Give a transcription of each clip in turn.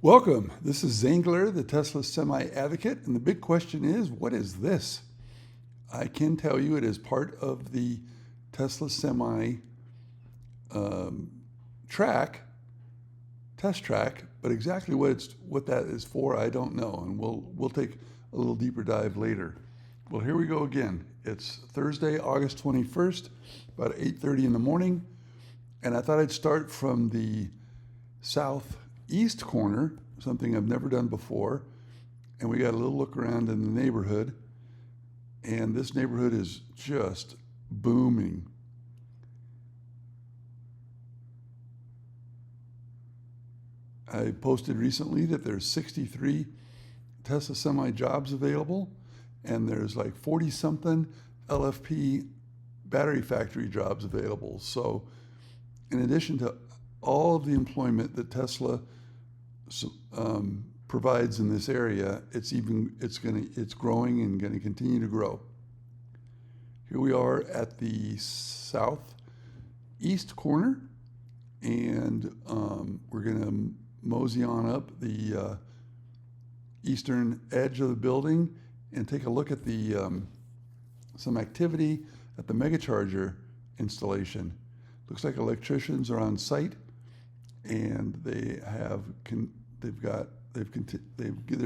Welcome. This is Zangler, the Tesla Semi Advocate, and the big question is, what is this? I can tell you it is part of the Tesla Semi track, test track, but exactly what that is for, I don't know, and we'll take a little deeper dive later. Well, here we go again. It's Thursday, August 21st, about 8:30 in the morning, and I thought I'd start from the southeast corner, something I've never done before, and we got a little look around in the neighborhood, and this neighborhood is just booming. I posted recently that there's 63 Tesla Semi jobs available, and there's like 40 something LFP battery factory jobs available. So in addition to all of the employment that Tesla provides in this area, it's growing and going to continue to grow. Here we are at the southeast corner, and we're going to mosey on up the eastern edge of the building and take a look at the some activity at the megacharger installation. Looks like electricians are on site, and they're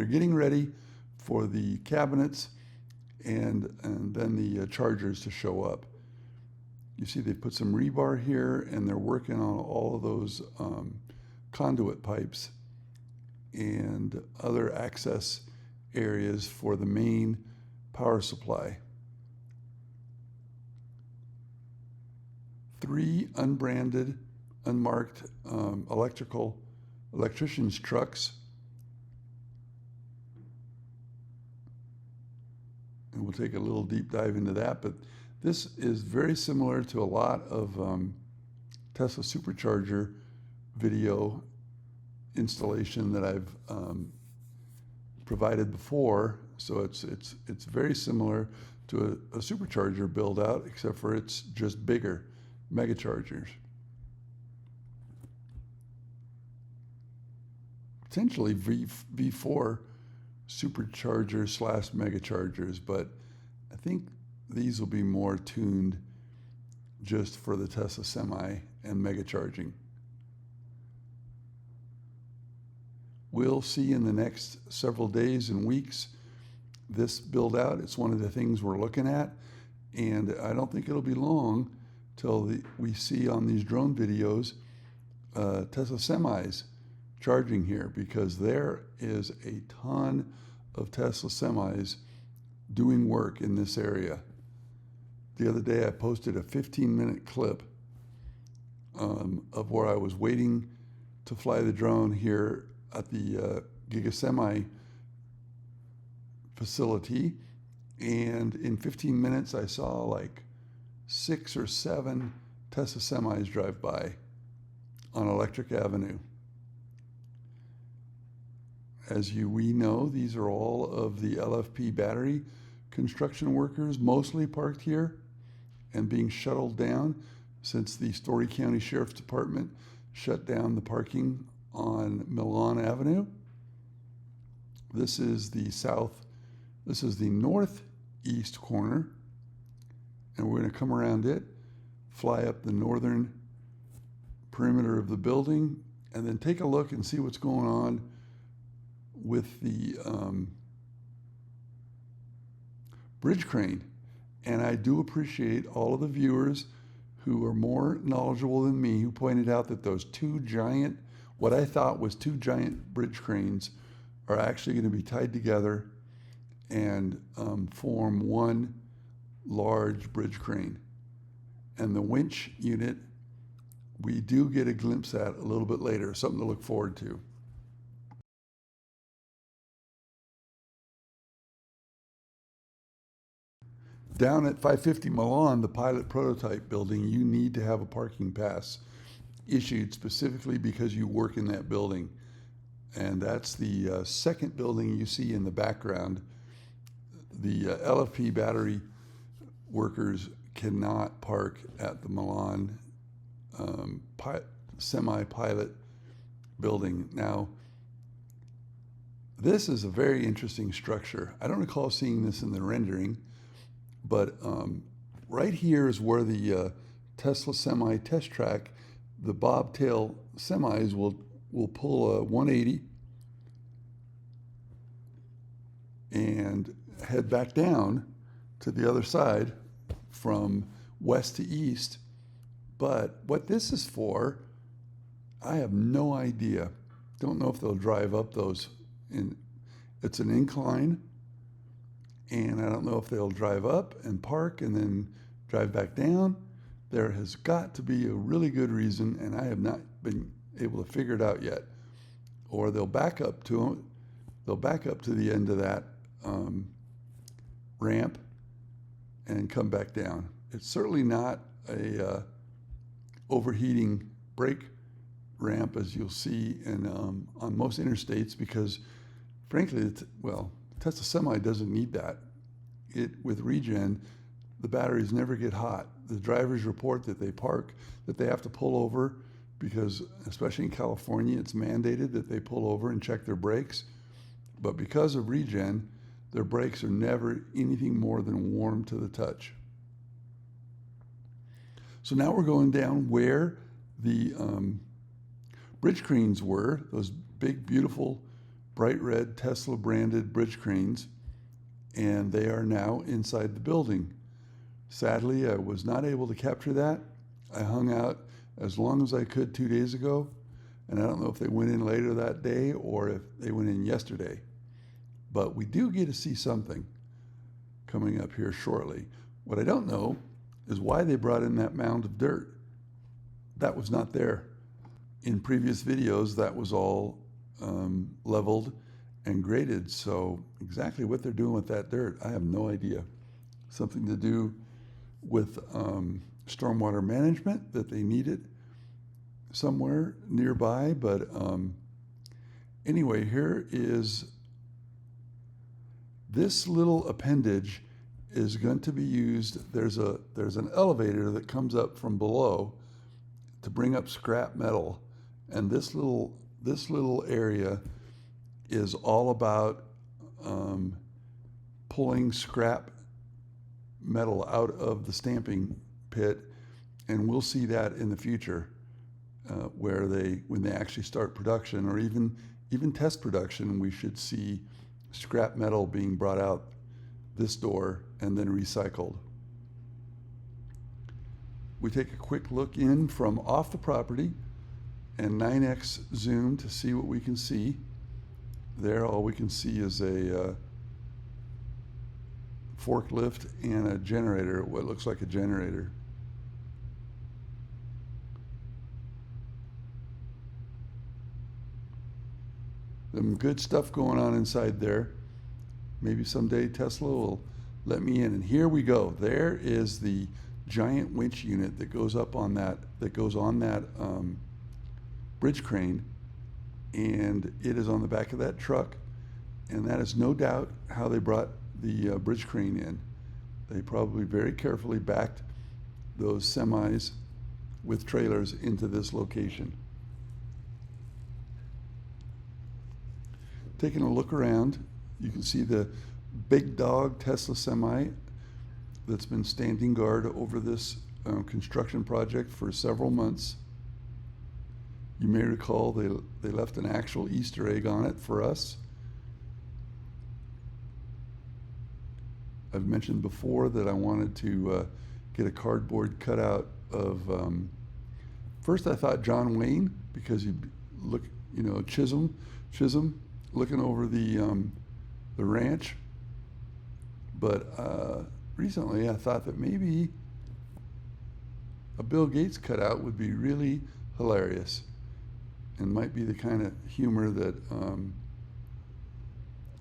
getting ready for the cabinets and then the chargers to show up. You see they put some rebar here, and they're working on all of those conduit pipes and other access areas for the main power supply. 3 unbranded, unmarked electricians' trucks. And we'll take a little deep dive into that, but this is very similar to a lot of Tesla supercharger video installation that I've provided before. So it's very similar to a supercharger build out, except for it's just bigger megachargers. Potentially V4 superchargers / megachargers, but I think these will be more tuned just for the Tesla Semi and megacharging. We'll see in the next several days and weeks this build out. It's one of the things we're looking at, and I don't think it'll be long till we see on these drone videos Tesla Semis charging here, because there is a ton of Tesla Semis doing work in this area. The other day I posted a 15-minute clip of where I was waiting to fly the drone here at the Giga Semi facility, and in 15 minutes I saw like 6 or 7 Tesla Semis drive by on Electric Avenue. As we know, these are all of the LFP battery construction workers, mostly parked here and being shuttled down since the Story County Sheriff's Department shut down the parking on Milan Avenue. This is the northeast corner, and we're going to come around it, fly up the northern perimeter of the building, and then take a look and see what's going on with the bridge crane. And I do appreciate all of the viewers who are more knowledgeable than me who pointed out that those 2 giant, what I thought was 2 giant bridge cranes, are actually going to be tied together and form one large bridge crane. And the winch unit we do get a glimpse at a little bit later, something to look forward to. Down at 550 Milan, the pilot prototype building, you need to have a parking pass issued specifically because you work in that building. And that's the second building you see in the background. The LFP battery workers cannot park at the Milan semi-pilot building. Now, This is a very interesting structure. I don't recall seeing this in the rendering, but right here is where the Tesla semi test track, the bobtail semis will pull a 180 and head back down to the other side from west to east. But what this is for, I have no idea. Don't know if they'll drive up those. It's an incline, and I don't know if they'll drive up and park and then drive back down. There has got to be a really good reason, and I have not been able to figure it out yet. Or they'll back up to them. They'll back up to the end of that ramp and come back down. It's certainly not a overheating brake ramp, as you'll see on most interstates, because frankly, Tesla Semi doesn't need that. With regen, the batteries never get hot. The drivers report that they park, that they have to pull over, because especially in California, it's mandated that they pull over and check their brakes. But because of regen, their brakes are never anything more than warm to the touch. So now we're going down where the bridge cranes were, those big, beautiful, bright red Tesla branded bridge cranes, and they are now inside the building. Sadly, I was not able to capture that. I hung out as long as I could 2 days ago, and I don't know if they went in later that day or if they went in yesterday. But we do get to see something coming up here shortly. What I don't know is why they brought in that mound of dirt. That was not there. In previous videos, that was all leveled and graded. So exactly what they're doing with that dirt, I have no idea. Something to do with stormwater management that they needed somewhere nearby. But anyway, here is this little appendage is going to be used. There's an elevator that comes up from below to bring up scrap metal, and this little area is all about pulling scrap metal out of the stamping pit, and we'll see that in the future when they actually start production, or even test production. We should see scrap metal being brought out this door and then recycled. We take a quick look in from off the property and 9x zoom to see what we can see. There, all we can see is a forklift and a generator, what looks like a generator. Some good stuff going on inside there. Maybe someday Tesla will let me in. And here we go. There is the giant winch unit that goes up on that, bridge crane, and it is on the back of that truck. And that is no doubt how they brought the bridge crane in. They probably very carefully backed those semis with trailers into this location. Taking a look around, you can see the big dog Tesla semi that's been standing guard over this construction project for several months. You may recall they left an actual Easter egg on it for us. I've mentioned before that I wanted to get a cardboard cutout of, first I thought John Wayne, because you look, Chisholm, looking over the ranch. But recently I thought that maybe a Bill Gates cutout would be really hilarious and might be the kind of humor that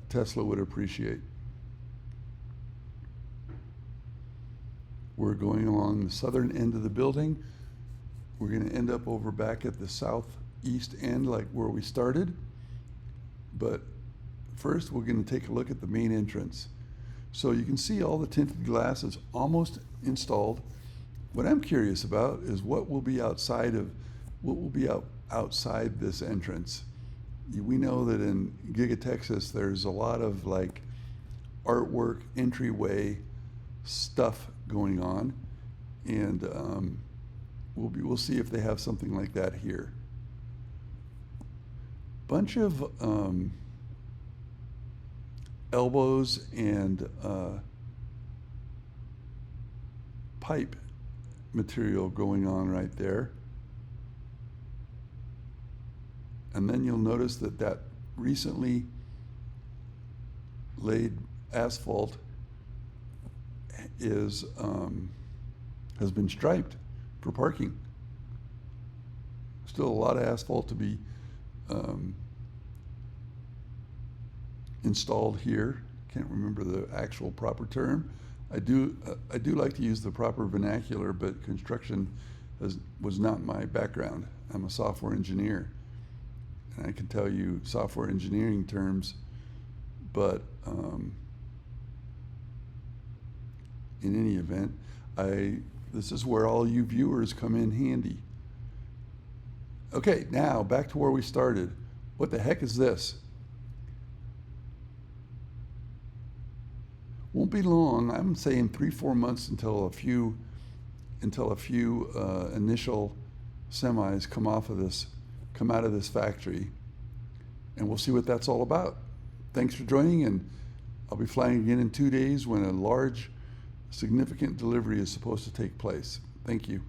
Tesla would appreciate. We're going along the southern end of the building. We're going to end up over back at the southeast end, like where we started. But first, we're going to take a look at the main entrance. So you can see all the tinted glass is almost installed. What I'm curious about is what will be outside this entrance. we know that in Giga, Texas, there's a lot of like artwork, entryway stuff going on, and we'll see if they have something like that here. Bunch of elbows and pipe material going on right there. And then you'll notice that that recently laid asphalt is has been striped for parking. Still a lot of asphalt to be installed here. Can't remember the actual proper term. I do like to use the proper vernacular, but construction was not my background. I'm a software engineer, and I can tell you software engineering terms, but in any event, this is where all you viewers come in handy. Okay, now back to where we started. What the heck is this? Won't be long. I'm saying 3-4 months until a few initial semis come out of this factory, and we'll see what that's all about. Thanks for joining, and I'll be flying again in 2 days when a large, significant delivery is supposed to take place. Thank you.